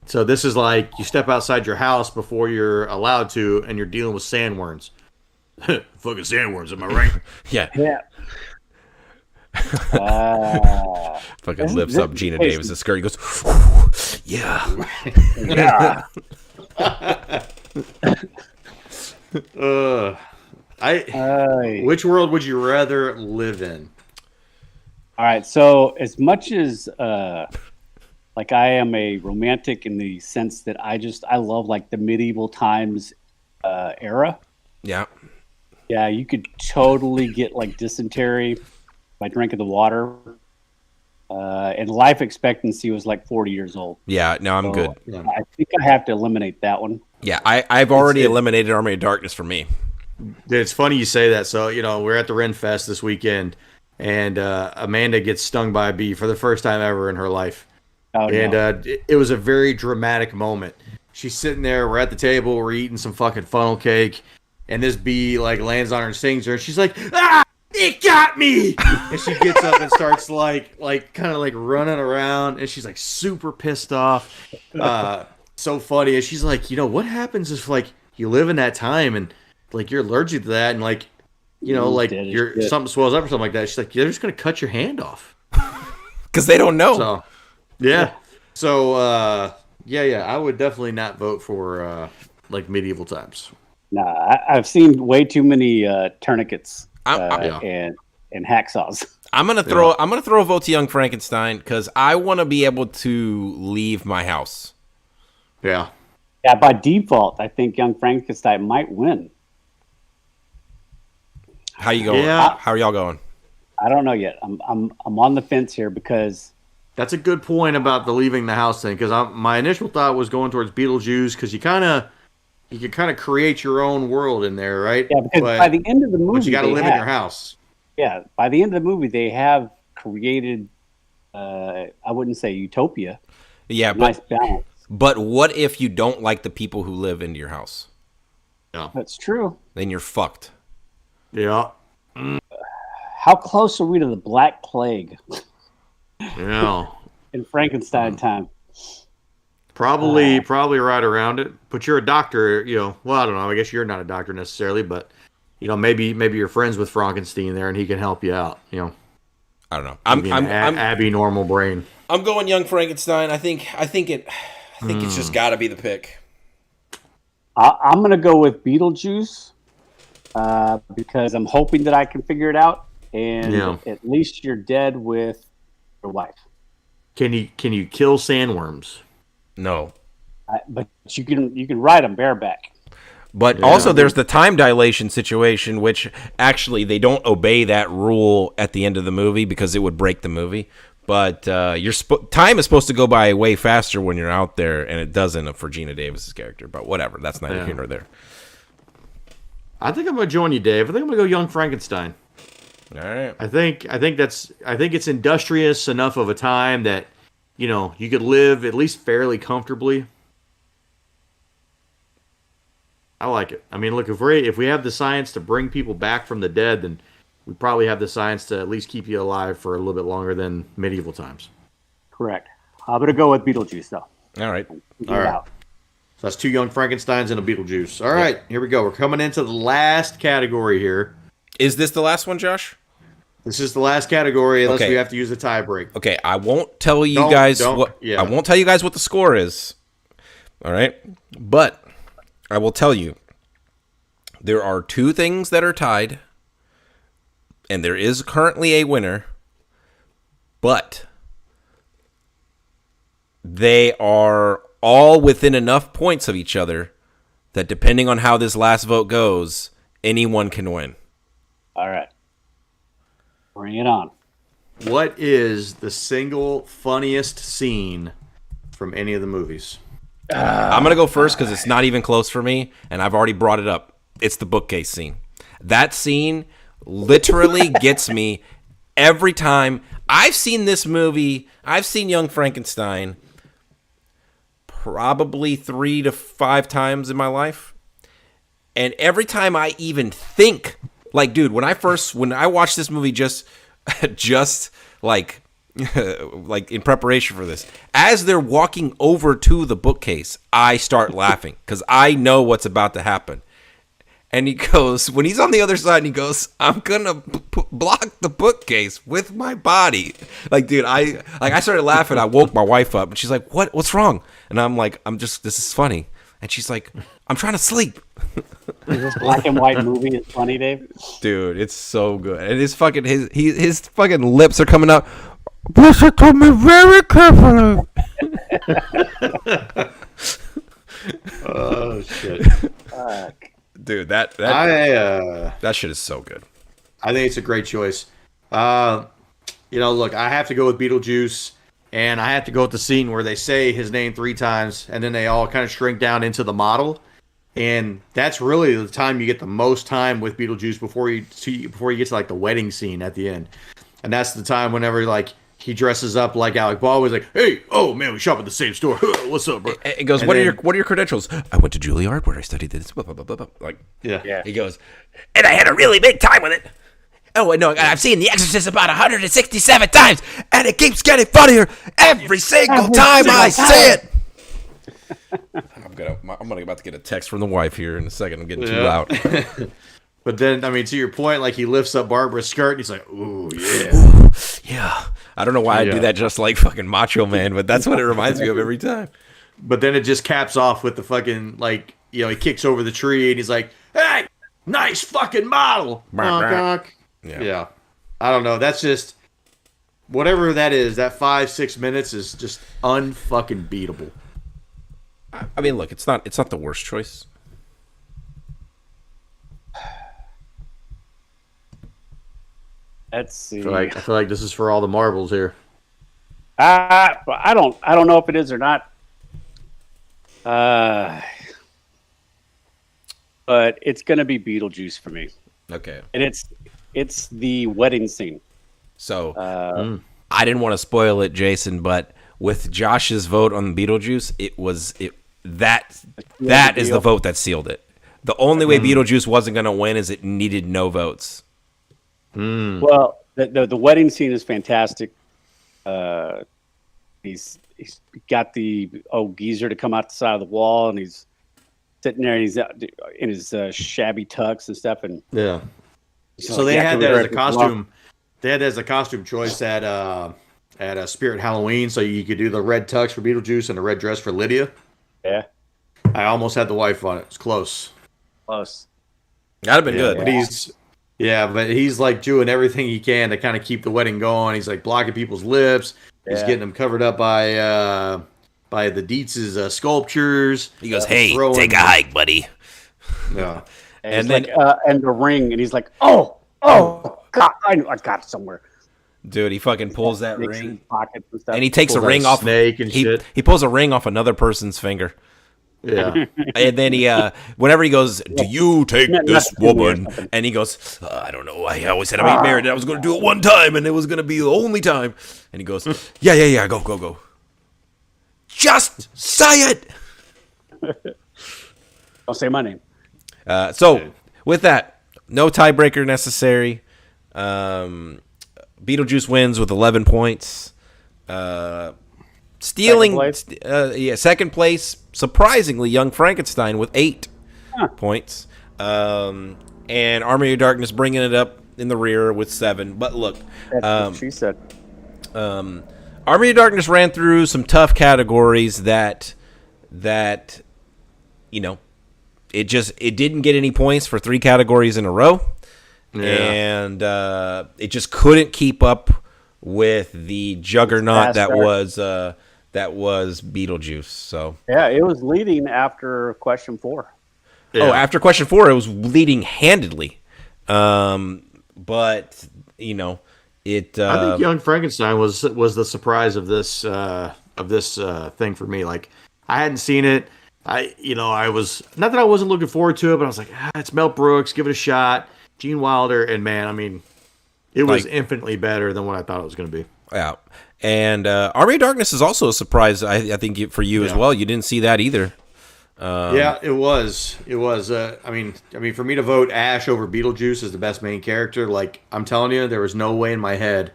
So this is like you step outside your house before you're allowed to, and you're dealing with sandworms. Fucking sandworms, am I right? Yeah. Fucking lifts up Gina Davis' skirt. He goes, yeah. Which world would you rather live in? All right, so as much as like I am a romantic in the sense that I love like the medieval times era. Yeah. Yeah, you could totally get like dysentery by drinking the water. And life expectancy was like 40 years old. Yeah, no, I'm good. I think I have to eliminate that one. Yeah, I've already eliminated Army of Darkness for me. It's funny you say that. So, we're at the Ren Fest this weekend, and Amanda gets stung by a bee for the first time ever in her life. It was a very dramatic moment. She's sitting there, we're at the table, we're eating some fucking funnel cake, and this bee like lands on her and stings her, and she's like, ah! It got me! And she gets up and starts like kind of like running around, and she's like super pissed off. So funny. And she's like, what happens if like you live in that time and like you're allergic to that, and like like something swells up or something like that. She's like, they're just gonna cut your hand off because they don't know. So yeah. So I would definitely not vote for like medieval times. Nah, I've seen way too many tourniquets and hacksaws. I'm gonna throw a vote to Young Frankenstein because I want to be able to leave my house. Yeah. Yeah, by default, I think Young Frankenstein might win. How you going? Yeah. How are y'all going? I don't know yet. I'm on the fence here because That's a good point about the leaving the house thing, because my initial thought was going towards Beetlejuice, because you can kind of create your own world in there, right? yeah, because by the end of the movie, but you got to live in your house. Yeah, by the end of the movie, they have created. I wouldn't say utopia. Yeah, Nice balance. But what if you don't like the people who live into your house? Yeah, That's true. Then you're fucked. yeah, How close are we to the Black Plague yeah. in Frankenstein time? Probably right around it. But you're a doctor, Well, I don't know. I guess you're not a doctor necessarily, but maybe you're friends with Frankenstein there, and he can help you out. I don't know. I'm Abby normal brain. I'm going Young Frankenstein. I think it's just got to be the pick. I'm going to go with Beetlejuice because I'm hoping that I can figure it out, and at least you're dead with your wife. Can you kill sandworms? No. But you can ride them bareback. But also there's the time dilation situation, which actually they don't obey that rule at the end of the movie because it would break the movie. But time is supposed to go by way faster when you're out there, and it doesn't for Gina Davis's character. But whatever, that's neither here nor there. I think I'm gonna join you, Dave. I think I'm gonna go Young Frankenstein. All right. I think it's industrious enough of a time that you could live at least fairly comfortably. I like it. I mean, look, if we have the science to bring people back from the dead, then we probably have the science to at least keep you alive for a little bit longer than medieval times. Correct. I'm going to go with Beetlejuice, though. All right. All right. So that's 2 Young Frankensteins and a Beetlejuice. All right, here we go. We're coming into the last category here. Is this the last one, Josh? This is the last category, unless we have to use the tie break. Okay, I won't tell you guys what the score is. All right? But I will tell you there are 2 things that are tied, and there is currently a winner, but they are all within enough points of each other that depending on how this last vote goes, anyone can win. All right. Bring it on. What is the single funniest scene from any of the movies? I'm going to go first because it's not even close for me, and I've already brought it up. It's the bookcase scene. That scene literally gets me every time. I've seen this movie. I've seen Young Frankenstein probably 3 to 5 times in my life. And every time I even think, like, dude, when I watched this movie just like in preparation for this, as they're walking over to the bookcase, I start laughing because I know what's about to happen. And he goes, when he's on the other side, and he goes, "I'm gonna block the bookcase with my body." Like, dude, I started laughing. I woke my wife up, and she's like, "What's wrong?" And I'm like, this is funny. And she's like, "I'm trying to sleep." This black and white movie is funny, Dave. Dude, it's so good. And his fucking lips are coming out. Listen to me very carefully. Oh shit. Dude, that shit is so good. I think it's a great choice. Look, I have to go with Beetlejuice, and I have to go with the scene where they say his name 3 times, and then they all kind of shrink down into the model. And that's really the time you get the most time with Beetlejuice before you get to like the wedding scene at the end. And that's the time whenever like he dresses up like Alec Baldwin, like, "Hey, oh man, we shop at the same store. What's up, bro?" He goes, "What are your credentials?" "I went to Juilliard where I studied this." Blah, blah, blah, blah. Like, yeah. He goes, "And I had a really big time with it. Oh, no, I've seen The Exorcist about 167 times, and it keeps getting funnier every single time I see it." I'm about to get a text from the wife here in a second. I'm getting too loud. But then, I mean, to your point, like he lifts up Barbara's skirt and he's like, "Ooh, yeah." Ooh, yeah. I don't know why I do that just like fucking Macho Man, but that's what it reminds me of every time. But then it just caps off with the fucking, like, he kicks over the tree and he's like, "Hey, nice fucking model." Yeah. Yeah. I don't know. That's just, whatever that is, that 5-6 minutes is just unfucking beatable. I mean, look, it's not the worst choice. Let's see. I feel like this is for all the marbles here. I don't know if it is or not. But it's gonna be Beetlejuice for me, Okay. and it's the wedding scene. So I didn't want to spoil it, Jason, but with Josh's vote on Beetlejuice, that is the vote that sealed it. The only way Beetlejuice wasn't going to win is it needed no votes. Well, the wedding scene is fantastic. He's got the geezer to come out the side of the wall, and he's sitting there, and he's in his shabby tux and stuff, and Yeah. So like, they yeah, had can we that as a direct this costume. They had that as a costume choice at Spirit Halloween. So you could do the red tux for Beetlejuice and the red dress for Lydia. Yeah, I almost had the wife on it. It's close. close. That'd have been good. But he's like doing everything he can to kind of keep the wedding going. He's like blocking people's lips. He's getting them covered up by the Dietz's sculptures. He goes, "Hey, take a hike, buddy." Yeah. And then and the ring, and he's like, "Oh, God, I got it somewhere." Dude, he fucking pulls that Sticks in ring, his pockets and stuff. and he takes a Pulls out ring a off. snake and shit. He pulls a ring off another person's finger. Yeah. And then he, whenever he goes, "Do you take this woman?" And he goes, "I don't know. I always said I ain't married. And I was going to do it one time, and it was going to be the only time." And he goes, "Yeah. Go. Just say it." Don't say my name. So with that, no tiebreaker necessary. Beetlejuice wins with 11 points. Stealing, second place. Surprisingly, Young Frankenstein with 8 points, and Army of Darkness bringing it up in the rear with 7. But look, That's what she said. Army of Darkness ran through some tough categories that you know, it didn't get any points for 3 categories in a row, and it just couldn't keep up with the juggernaut that was Beetlejuice. So yeah, it was leading after question 4. Yeah. Oh, after question 4, it was leading handedly. But you know, it. I think Young Frankenstein was the surprise of this thing for me. Like, I hadn't seen it. I was not that I wasn't looking forward to it, but I was like, it's Mel Brooks, give it a shot. Gene Wilder, and man, I mean, it was infinitely better than what I thought it was going to be. Yeah, and Army of Darkness is also a surprise. I think for you as well. You didn't see that either. Yeah, it was. It was. I mean, for me to vote Ash over Beetlejuice as the best main character, like, I'm telling you, there was no way in my head.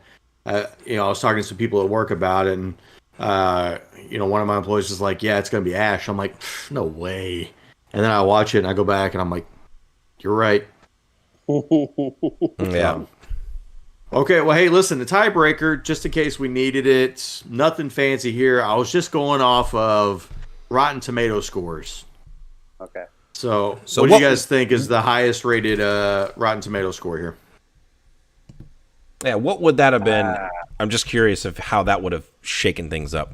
I was talking to some people at work about it, and one of my employees was like, "Yeah, it's gonna be Ash." I'm like, "No way!" And then I watch it, and I go back, and I'm like, "You're right." Yeah. Okay, well, hey, listen, the tiebreaker, just in case we needed it, nothing fancy here. I was just going off of Rotten Tomato scores. Okay. So what do you guys think is the highest rated Rotten Tomato score here? Yeah, what would that have been? I'm just curious of how that would have shaken things up.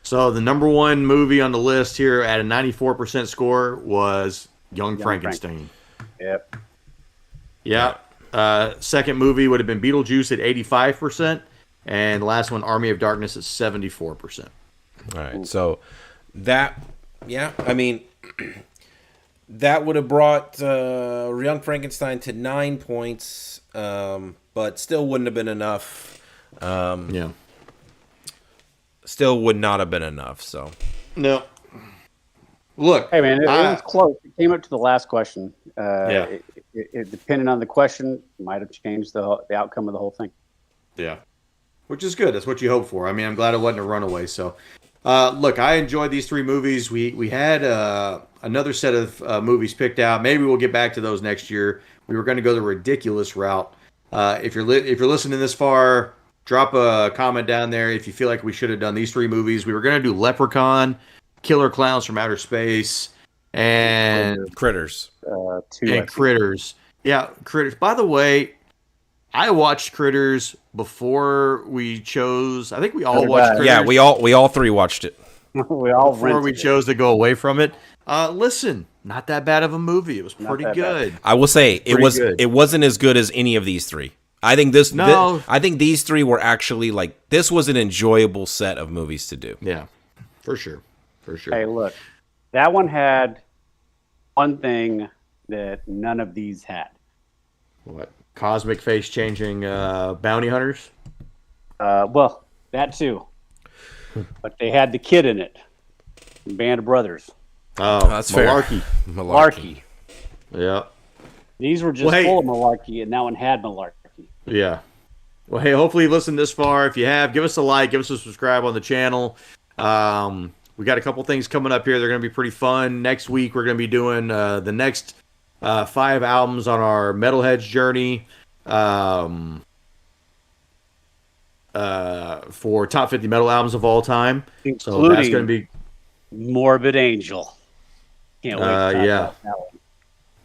So the number one movie on the list here at a 94% score was Young Frankenstein. Yep. Yeah. Second movie would have been Beetlejuice at 85%, and the last one, Army of Darkness, at 74%. All right, so that, I mean, that would have brought Young Frankenstein to 9 points, but still wouldn't have been enough. Still would not have been enough. So no. Look, hey man, it was close. It came up to the last question. It depending on the question, might have changed the outcome of the whole thing. Yeah, which is good. That's what you hope for. I mean, I'm glad it wasn't a runaway. So, look, I enjoyed these 3 movies. We had another set of movies picked out. Maybe we'll get back to those next year. We were going to go the ridiculous route. If you're listening this far, drop a comment down there if you feel like we should have done these 3 movies. We were going to do Leprechaun, Killer Clowns from Outer Space, and Critters. 2. And Critters. Yeah, Critters. By the way, I watched Critters before we chose. I think we all watched Critters. Yeah, we all three watched it. We all before we chose to go away from it. Listen, not that bad of a movie. It was pretty good. I will say it wasn't as good as any of these three. I think I think these three were actually like, this was an enjoyable set of movies to do. Yeah, for sure. Hey, look, that one had one thing that none of these had. What? Cosmic face changing bounty hunters? Well, that too. But they had the kid in it. Band of Brothers. Oh, that's malarkey. Fair. Malarkey. Yeah. These were just full of malarkey, and that one had malarkey. Yeah. Well, hey, hopefully you listened this far. If you have, give us a like, give us a subscribe on the channel. We got a couple things coming up here. They're going to be pretty fun. Next week, we're going to be doing the next 5 albums on our Metalheads journey for top 50 metal albums of all time. Including so that's going to be Morbid Angel. Can't wait to talk about that one.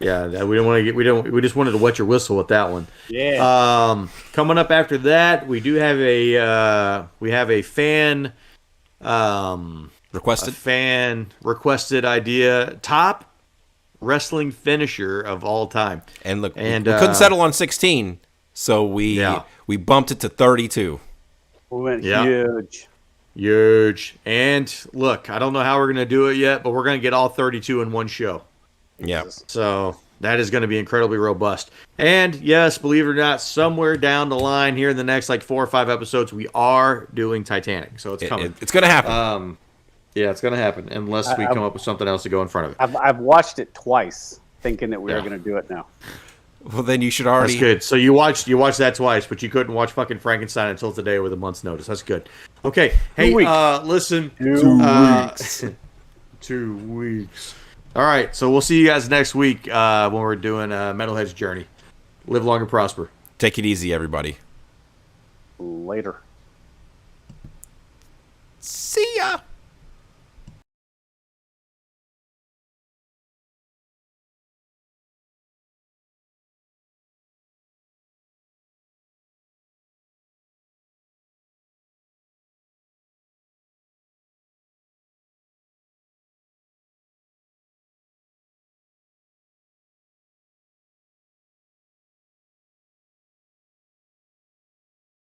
Yeah, we don't want to get. We just wanted to wet your whistle with that one. Yeah. Coming up after that, we do have a fan requested idea, top wrestling finisher of all time. And look, we couldn't settle on 16, so we bumped it to 32. We went huge. And look, I don't know how we're gonna do it yet, but we're gonna get all 32 in one show. Yeah. So that is going to be incredibly robust. And yes, believe it or not, somewhere down the line here in the next 4 or 5 episodes, we are doing Titanic. So it's coming. It's going to happen. Yeah, it's going to happen unless we come up with something else to go in front of it. I've watched it twice, thinking that we were going to do it now. Well, then you should already. That's good. So you watched that twice, but you couldn't watch fucking Frankenstein until today with a month's notice. That's good. Okay. Hey, listen. 2 weeks. 2 weeks. All right, so we'll see you guys next week when we're doing Metalhead's Journey. Live long and prosper. Take it easy, everybody. Later.